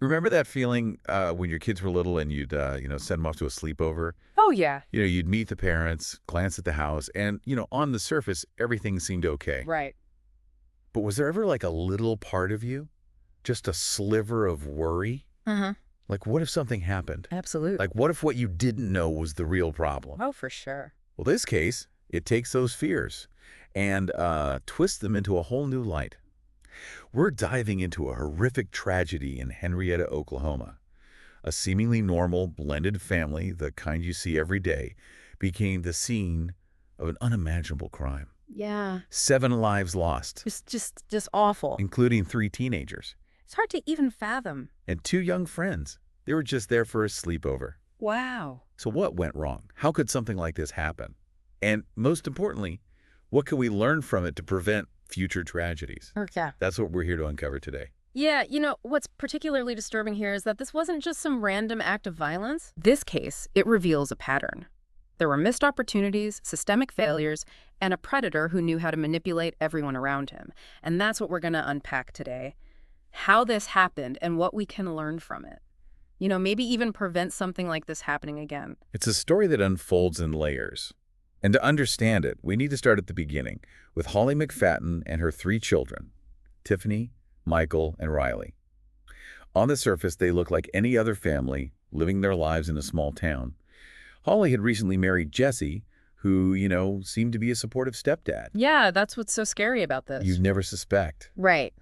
Remember that feeling when your kids were little and you'd, send them off to a sleepover? Oh, yeah. You'd meet the parents, glance at the house, and, on the surface, everything seemed okay. Right. But was there ever like a little part of you, just a sliver of worry? Uh-huh. Like, what if something happened? Absolutely. Like, what if what you didn't know was the real problem? Oh, for sure. Well, this case, it takes those fears and twists them into a whole new light. We're diving into a horrific tragedy in Henrietta, Oklahoma. A seemingly normal, blended family, the kind you see every day, became the scene of an unimaginable crime. Yeah. 7 lives lost, Just awful. including 3 teenagers, It's hard to even fathom. and 2 young friends. They were just there for a sleepover. Wow. So what went wrong? How could something like this happen? And most importantly, what can we learn from it to prevent future tragedies? Okay. That's what we're here to uncover today. Yeah, what's particularly disturbing here is that this wasn't just some random act of violence. This case, it reveals a pattern. There were missed opportunities, systemic failures, and a predator who knew how to manipulate everyone around him. And that's what we're going to unpack today. How this happened and what we can learn from it. Maybe even prevent something like this happening again. It's a story that unfolds in layers. And to understand it, we need to start at the beginning with Holly McFadden and her 3 children, Tiffany, Michael, and Riley. On the surface, they look like any other family living their lives in a small town. Holly had recently married Jesse, who, seemed to be a supportive stepdad. Yeah, that's what's so scary about this. You'd never suspect. Right.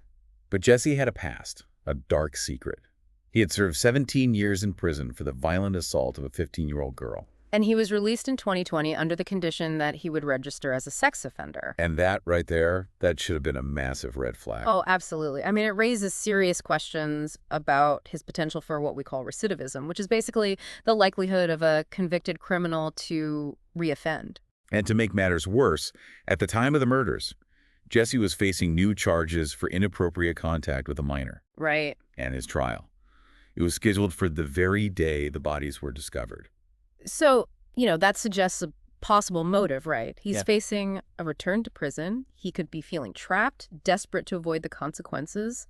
But Jesse had a past, a dark secret. He had served 17 years in prison for the violent assault of a 15-year-old girl. And he was released in 2020 under the condition that he would register as a sex offender. And that right there, that should have been a massive red flag. Oh, absolutely. I mean, it raises serious questions about his potential for what we call recidivism, which is basically the likelihood of a convicted criminal to reoffend. And to make matters worse, at the time of the murders, Jesse was facing new charges for inappropriate contact with a minor. Right. And his trial. It was scheduled for the very day the bodies were discovered. So, that suggests a possible motive, right? He's Yeah. facing a return to prison. He could be feeling trapped, desperate to avoid the consequences.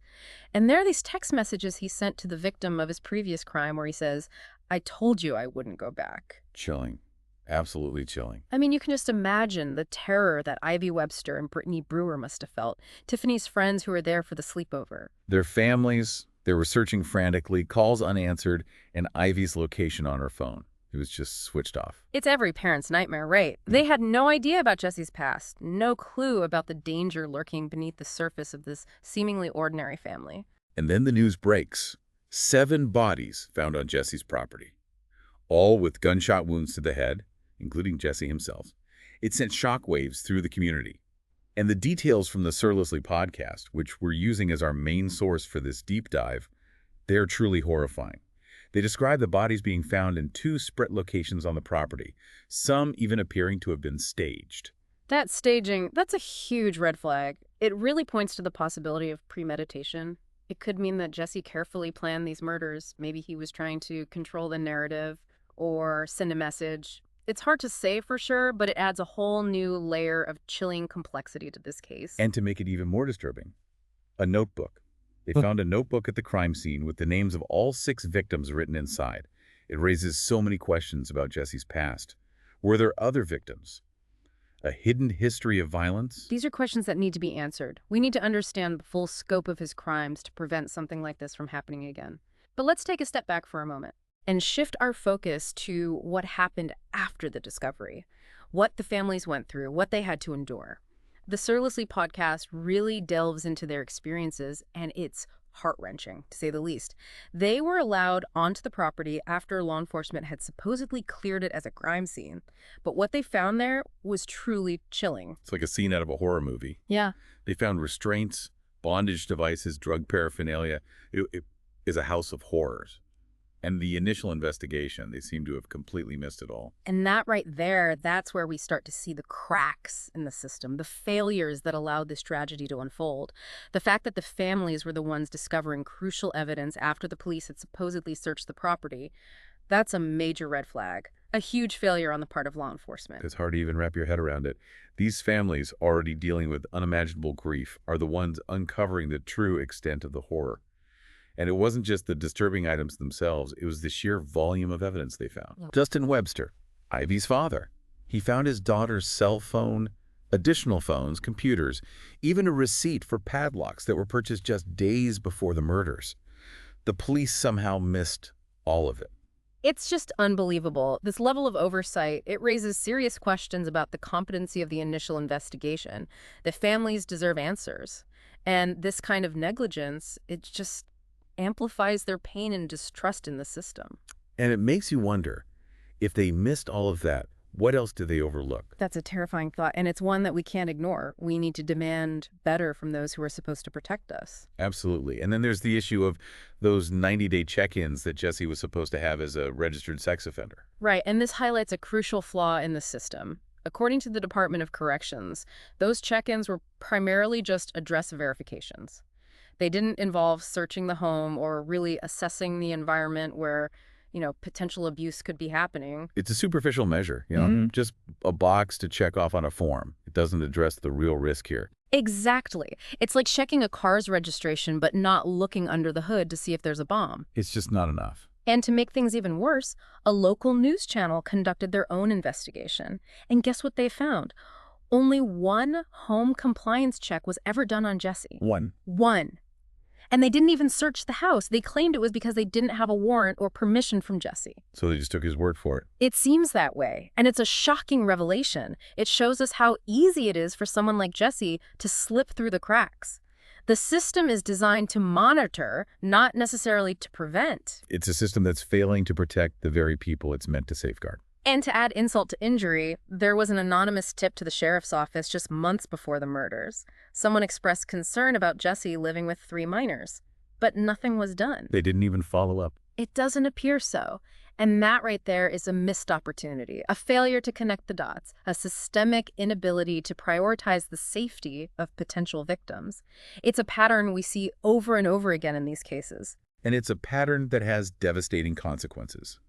And there are these text messages he sent to the victim of his previous crime where he says, "I told you I wouldn't go back." Chilling. Absolutely chilling. I mean, you can just imagine the terror that Ivy Webster and Brittany Brewer must have felt, Tiffany's friends who were there for the sleepover. Their families, they were searching frantically, calls unanswered, and Ivy's location on her phone. It was just switched off. It's every parent's nightmare, right? They had no idea about Jesse's past, no clue about the danger lurking beneath the surface of this seemingly ordinary family. And then the news breaks. 7 bodies found on Jesse's property, all with gunshot wounds to the head, including Jesse himself. It sent shockwaves through the community. And the details from the Surlessly podcast, which we're using as our main source for this deep dive, they're truly horrifying. They describe the bodies being found in 2 separate locations on the property, some even appearing to have been staged. That staging, that's a huge red flag. It really points to the possibility of premeditation. It could mean that Jesse carefully planned these murders. Maybe he was trying to control the narrative or send a message. It's hard to say for sure, but it adds a whole new layer of chilling complexity to this case. And to make it even more disturbing, a notebook. They found a notebook at the crime scene with the names of all 6 victims written inside. It raises so many questions about Jesse's past. Were there other victims? A hidden history of violence? These are questions that need to be answered. We need to understand the full scope of his crimes to prevent something like this from happening again. But let's take a step back for a moment and shift our focus to what happened after the discovery, what the families went through, what they had to endure. The Surlessly podcast really delves into their experiences, and it's heart-wrenching, to say the least. They were allowed onto the property after law enforcement had supposedly cleared it as a crime scene. But what they found there was truly chilling. It's like a scene out of a horror movie. Yeah. They found restraints, bondage devices, drug paraphernalia. It is a house of horrors. And the initial investigation, they seem to have completely missed it all. And that right there, that's where we start to see the cracks in the system, the failures that allowed this tragedy to unfold. The fact that the families were the ones discovering crucial evidence after the police had supposedly searched the property, that's a major red flag. A huge failure on the part of law enforcement. It's hard to even wrap your head around it. These families, already dealing with unimaginable grief, are the ones uncovering the true extent of the horror. And it wasn't just the disturbing items themselves, it was the sheer volume of evidence they found. Yep. Justin Webster, Ivy's father, he found his daughter's cell phone, additional phones, computers, even a receipt for padlocks that were purchased just days before the murders. The police somehow missed all of it. It's just unbelievable. This level of oversight, it raises serious questions about the competency of the initial investigation. The families deserve answers. And this kind of negligence, it just amplifies their pain and distrust in the system. And it makes you wonder, if they missed all of that, what else did they overlook? That's a terrifying thought, and it's one that we can't ignore. We need to demand better from those who are supposed to protect us. Absolutely. And then there's the issue of those 90-day check-ins that Jesse was supposed to have as a registered sex offender. Right, and this highlights a crucial flaw in the system. According to the Department of Corrections, those check-ins were primarily just address verifications. They didn't involve searching the home or really assessing the environment where, potential abuse could be happening. It's a superficial measure, just a box to check off on a form. It doesn't address the real risk here. Exactly. It's like checking a car's registration but not looking under the hood to see if there's a bomb. It's just not enough. And to make things even worse, a local news channel conducted their own investigation. And guess what they found? Only one home compliance check was ever done on Jesse. One. And they didn't even search the house. They claimed it was because they didn't have a warrant or permission from Jesse. So they just took his word for it. It seems that way. And it's a shocking revelation. It shows us how easy it is for someone like Jesse to slip through the cracks. The system is designed to monitor, not necessarily to prevent. It's a system that's failing to protect the very people it's meant to safeguard. And to add insult to injury, there was an anonymous tip to the sheriff's office just months before the murders. Someone expressed concern about Jesse living with 3 minors, but nothing was done. They didn't even follow up. It doesn't appear so. And that right there is a missed opportunity, a failure to connect the dots, a systemic inability to prioritize the safety of potential victims. It's a pattern we see over and over again in these cases. And it's a pattern that has devastating consequences.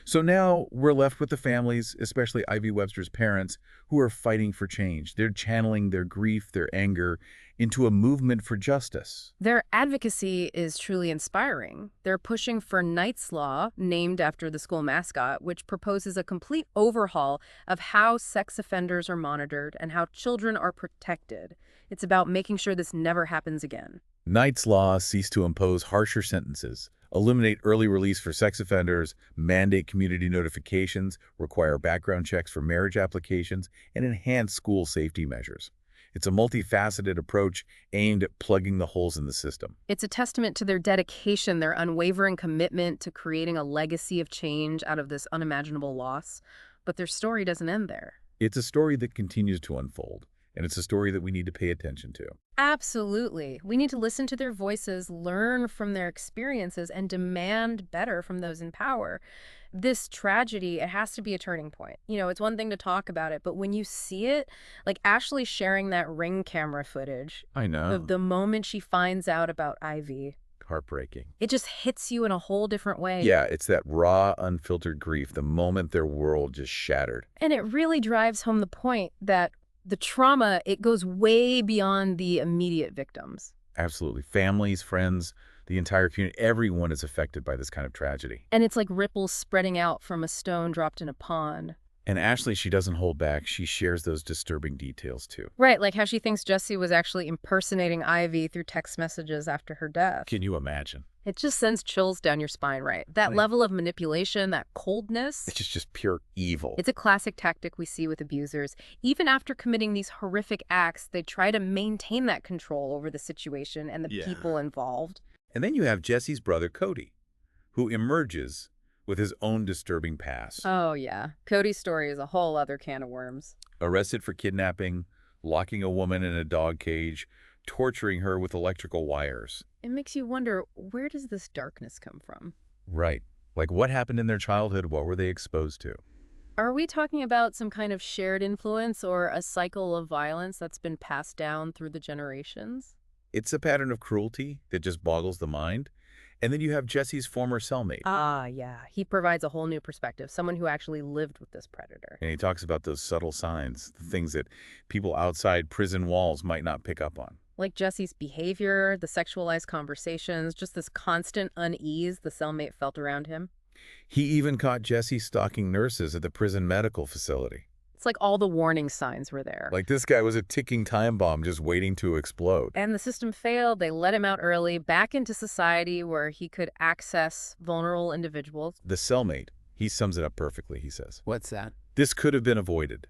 So now we're left with the families, especially Ivy Webster's parents, who are fighting for change. They're channeling their grief, their anger, into a movement for justice. Their advocacy is truly inspiring. They're pushing for Knight's Law, named after the school mascot, which proposes a complete overhaul of how sex offenders are monitored and how children are protected. It's about making sure this never happens again. Knight's Law seeks to impose harsher sentences, eliminate early release for sex offenders, mandate community notifications, require background checks for marriage applications, and enhance school safety measures. It's a multifaceted approach aimed at plugging the holes in the system. It's a testament to their dedication, their unwavering commitment to creating a legacy of change out of this unimaginable loss. But their story doesn't end there. It's a story that continues to unfold, and it's a story that we need to pay attention to. Absolutely. We need to listen to their voices, learn from their experiences, and demand better from those in power. This tragedy, it has to be a turning point. It's one thing to talk about it, but when you see it, like Ashley sharing that Ring camera footage I know. of the moment she finds out about Ivy, Heartbreaking. it just hits you in a whole different way. Yeah, it's that raw, unfiltered grief, the moment their world just shattered. And it really drives home the point that the trauma, it goes way beyond the immediate victims. Absolutely. Families, friends, the entire community, everyone is affected by this kind of tragedy. And it's like ripples spreading out from a stone dropped in a pond. And Ashley, she doesn't hold back. She shares those disturbing details, too. Right, like how she thinks Jesse was actually impersonating Ivy through text messages after her death. Can you imagine? It just sends chills down your spine, right? That level of manipulation, that coldness. It's just pure evil. It's a classic tactic we see with abusers. Even after committing these horrific acts, they try to maintain that control over the situation and the people involved. And then you have Jesse's brother, Cody, who emerges with his own disturbing past. Oh, yeah. Cody's story is a whole other can of worms. Arrested for kidnapping, locking a woman in a dog cage, torturing her with electrical wires. It makes you wonder, where does this darkness come from? Right. Like, what happened in their childhood? What were they exposed to? Are we talking about some kind of shared influence or a cycle of violence that's been passed down through the generations? It's a pattern of cruelty that just boggles the mind. And then you have Jesse's former cellmate. Ah, yeah. He provides a whole new perspective, someone who actually lived with this predator. And he talks about those subtle signs, the things that people outside prison walls might not pick up on. Like Jesse's behavior, the sexualized conversations, just this constant unease the cellmate felt around him. He even caught Jesse stalking nurses at the prison medical facility. It's like all the warning signs were there. Like this guy was a ticking time bomb just waiting to explode. And the system failed. They let him out early, back into society where he could access vulnerable individuals. The cellmate, he sums it up perfectly, he says. What's that? This could have been avoided.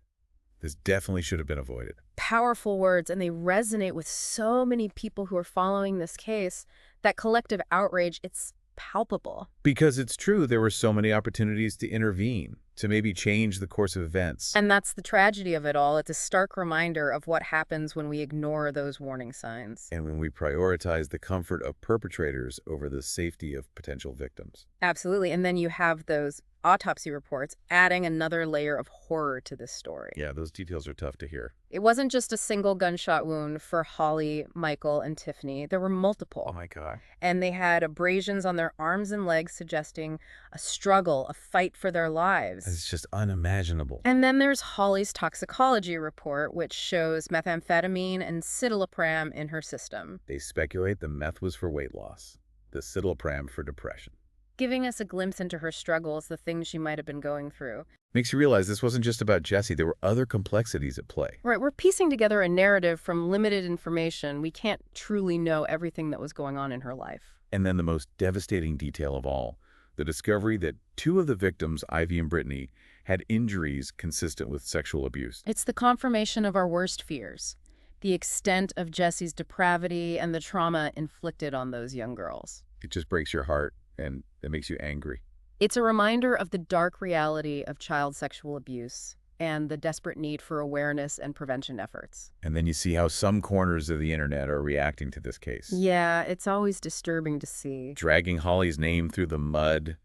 This definitely should have been avoided. Powerful words, and they resonate with so many people who are following this case. That collective outrage, it's palpable. Because it's true, there were so many opportunities to intervene, to maybe change the course of events. And that's the tragedy of it all. It's a stark reminder of what happens when we ignore those warning signs. And when we prioritize the comfort of perpetrators over the safety of potential victims. Absolutely. And then you have those autopsy reports adding another layer of horror to this story. Yeah, those details are tough to hear. It wasn't just a single gunshot wound for Holly, Michael, and Tiffany. There were multiple. Oh my God. And they had abrasions on their arms and legs suggesting a struggle, a fight for their lives. It's just unimaginable. And then there's Holly's toxicology report, which shows methamphetamine and citalopram in her system, They speculate the meth was for weight loss, the citalopram for depression. giving us a glimpse into her struggles, the things she might have been going through. Makes you realize this wasn't just about Jesse. There were other complexities at play. Right, we're piecing together a narrative from limited information. We can't truly know everything that was going on in her life. And then the most devastating detail of all, the discovery that 2 of the victims, Ivy and Brittany, had injuries consistent with sexual abuse. It's the confirmation of our worst fears, the extent of Jesse's depravity and the trauma inflicted on those young girls. It just breaks your heart, and it makes you angry. It's a reminder of the dark reality of child sexual abuse and the desperate need for awareness and prevention efforts. And then you see how some corners of the internet are reacting to this case. Yeah, it's always disturbing to see. Dragging Holly's name through the mud.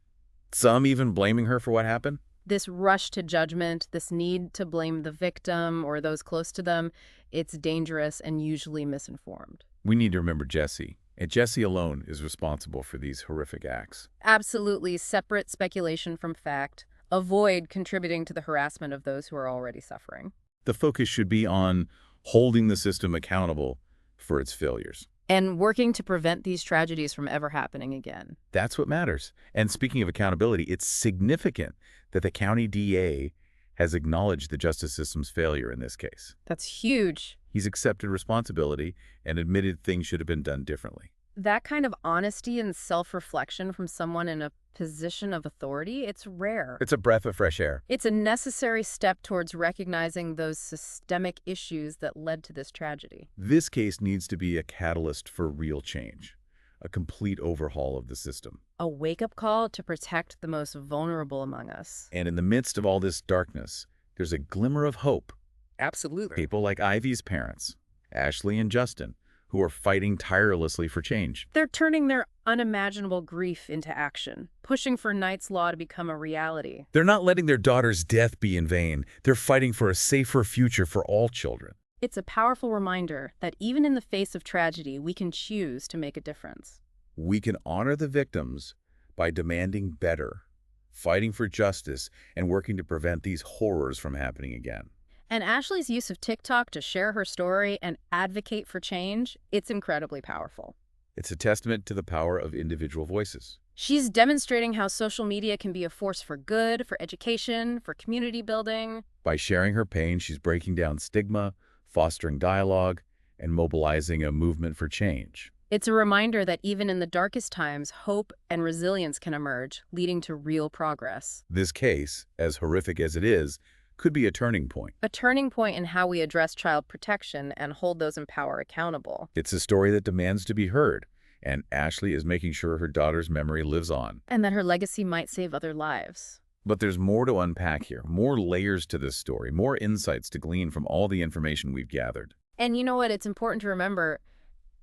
Some even blaming her for what happened. This rush to judgment, this need to blame the victim or those close to them, it's dangerous and usually misinformed. We need to remember Jesse. And Jesse alone is responsible for these horrific acts. Absolutely separate speculation from fact. Avoid contributing to the harassment of those who are already suffering. The focus should be on holding the system accountable for its failures. And working to prevent these tragedies from ever happening again. That's what matters. And speaking of accountability, it's significant that the county DA has acknowledged the justice system's failure in this case. That's huge. He's accepted responsibility and admitted things should have been done differently. That kind of honesty and self-reflection from someone in a position of authority, it's rare. It's a breath of fresh air. It's a necessary step towards recognizing those systemic issues that led to this tragedy. This case needs to be a catalyst for real change, a complete overhaul of the system. A wake-up call to protect the most vulnerable among us. And in the midst of all this darkness, there's a glimmer of hope. Absolutely. People like Ivy's parents, Ashley and Justin, who are fighting tirelessly for change. They're turning their unimaginable grief into action, pushing for Knight's Law to become a reality. They're not letting their daughter's death be in vain. They're fighting for a safer future for all children. It's a powerful reminder that even in the face of tragedy, we can choose to make a difference. We can honor the victims by demanding better, fighting for justice, and working to prevent these horrors from happening again. And Ashley's use of TikTok to share her story and advocate for change, it's incredibly powerful. It's a testament to the power of individual voices. She's demonstrating how social media can be a force for good, for education, for community building. By sharing her pain, she's breaking down stigma, fostering dialogue, and mobilizing a movement for change. It's a reminder that even in the darkest times, hope and resilience can emerge, leading to real progress. This case, as horrific as it is, could be a turning point. A turning point in how we address child protection and hold those in power accountable. It's a story that demands to be heard, and Ashley is making sure her daughter's memory lives on. And that her legacy might save other lives. But there's more to unpack here, more layers to this story, more insights to glean from all the information we've gathered. And you know what? It's important to remember,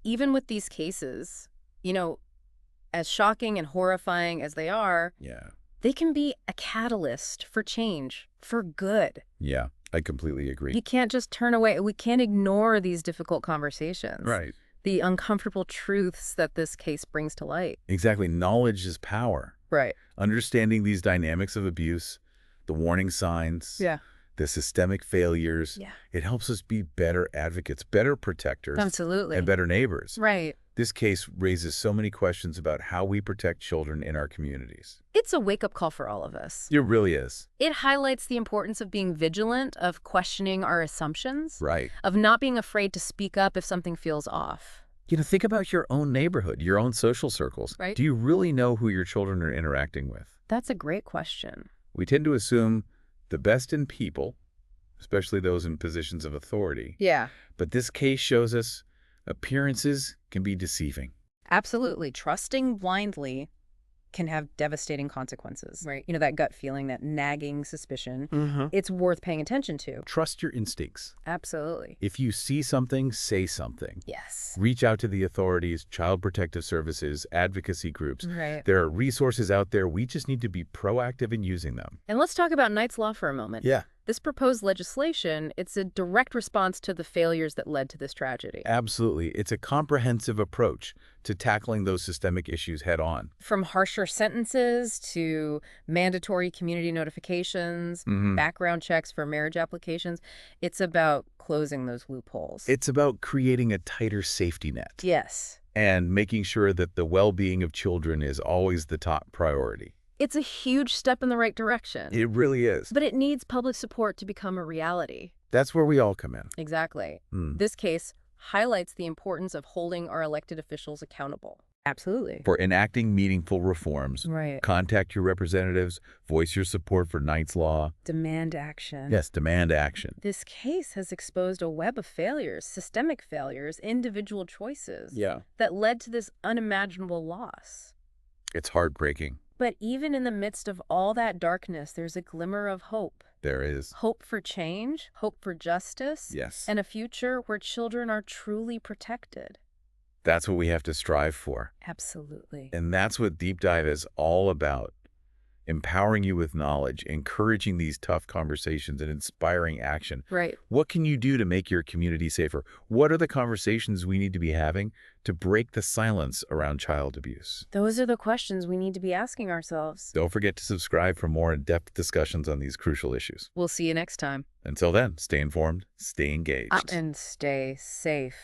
even with these cases, as shocking and horrifying as they are, Yeah. they can be a catalyst for change, for good. Yeah, I completely agree. You can't just turn away. We can't ignore these difficult conversations. Right. The uncomfortable truths that this case brings to light. Exactly. Knowledge is power. Right. Understanding these dynamics of abuse, the warning signs, Yeah. the systemic failures. Yeah. It helps us be better advocates, better protectors, Absolutely. and better neighbors. Right. This case raises so many questions about how we protect children in our communities. It's a wake-up call for all of us. It really is. It highlights the importance of being vigilant, of questioning our assumptions, Right. of not being afraid to speak up if something feels off. Think about your own neighborhood, your own social circles. Right. Do you really know who your children are interacting with? That's a great question. We tend to assume the best in people, especially those in positions of authority. Yeah. But this case shows us appearances can be deceiving. Absolutely. Trusting blindly can have devastating consequences. Right. That gut feeling, that nagging suspicion, it's worth paying attention to. Trust your instincts. Absolutely. If you see something, say something. Yes. Reach out to the authorities, child protective services, advocacy groups. Right. There are resources out there. We just need to be proactive in using them. And let's talk about Knight's Law for a moment. Yeah. This proposed legislation, it's a direct response to the failures that led to this tragedy. Absolutely. It's a comprehensive approach to tackling those systemic issues head on. From harsher sentences to mandatory community notifications, background checks for marriage applications, it's about closing those loopholes. It's about creating a tighter safety net. Yes. And making sure that the well-being of children is always the top priority. It's a huge step in the right direction. It really is. But it needs public support to become a reality. That's where we all come in. Exactly. This case highlights the importance of holding our elected officials accountable. Absolutely. For enacting meaningful reforms, Right. contact your representatives, voice your support for Knight's Law. Demand action. Yes, demand action. This case has exposed a web of failures, systemic failures, individual choices that led to this unimaginable loss. It's heartbreaking. But even in the midst of all that darkness, there's a glimmer of hope. There is. Hope for change, hope for justice, Yes. and a future where children are truly protected. That's what we have to strive for. Absolutely. And that's what Deep Dive is all about. Empowering you with knowledge, encouraging these tough conversations, and inspiring action. Right. What can you do to make your community safer? What are the conversations we need to be having to break the silence around child abuse? Those are the questions we need to be asking ourselves. Don't forget to subscribe for more in-depth discussions on these crucial issues. We'll see you next time. Until then, stay informed, stay engaged. And stay safe.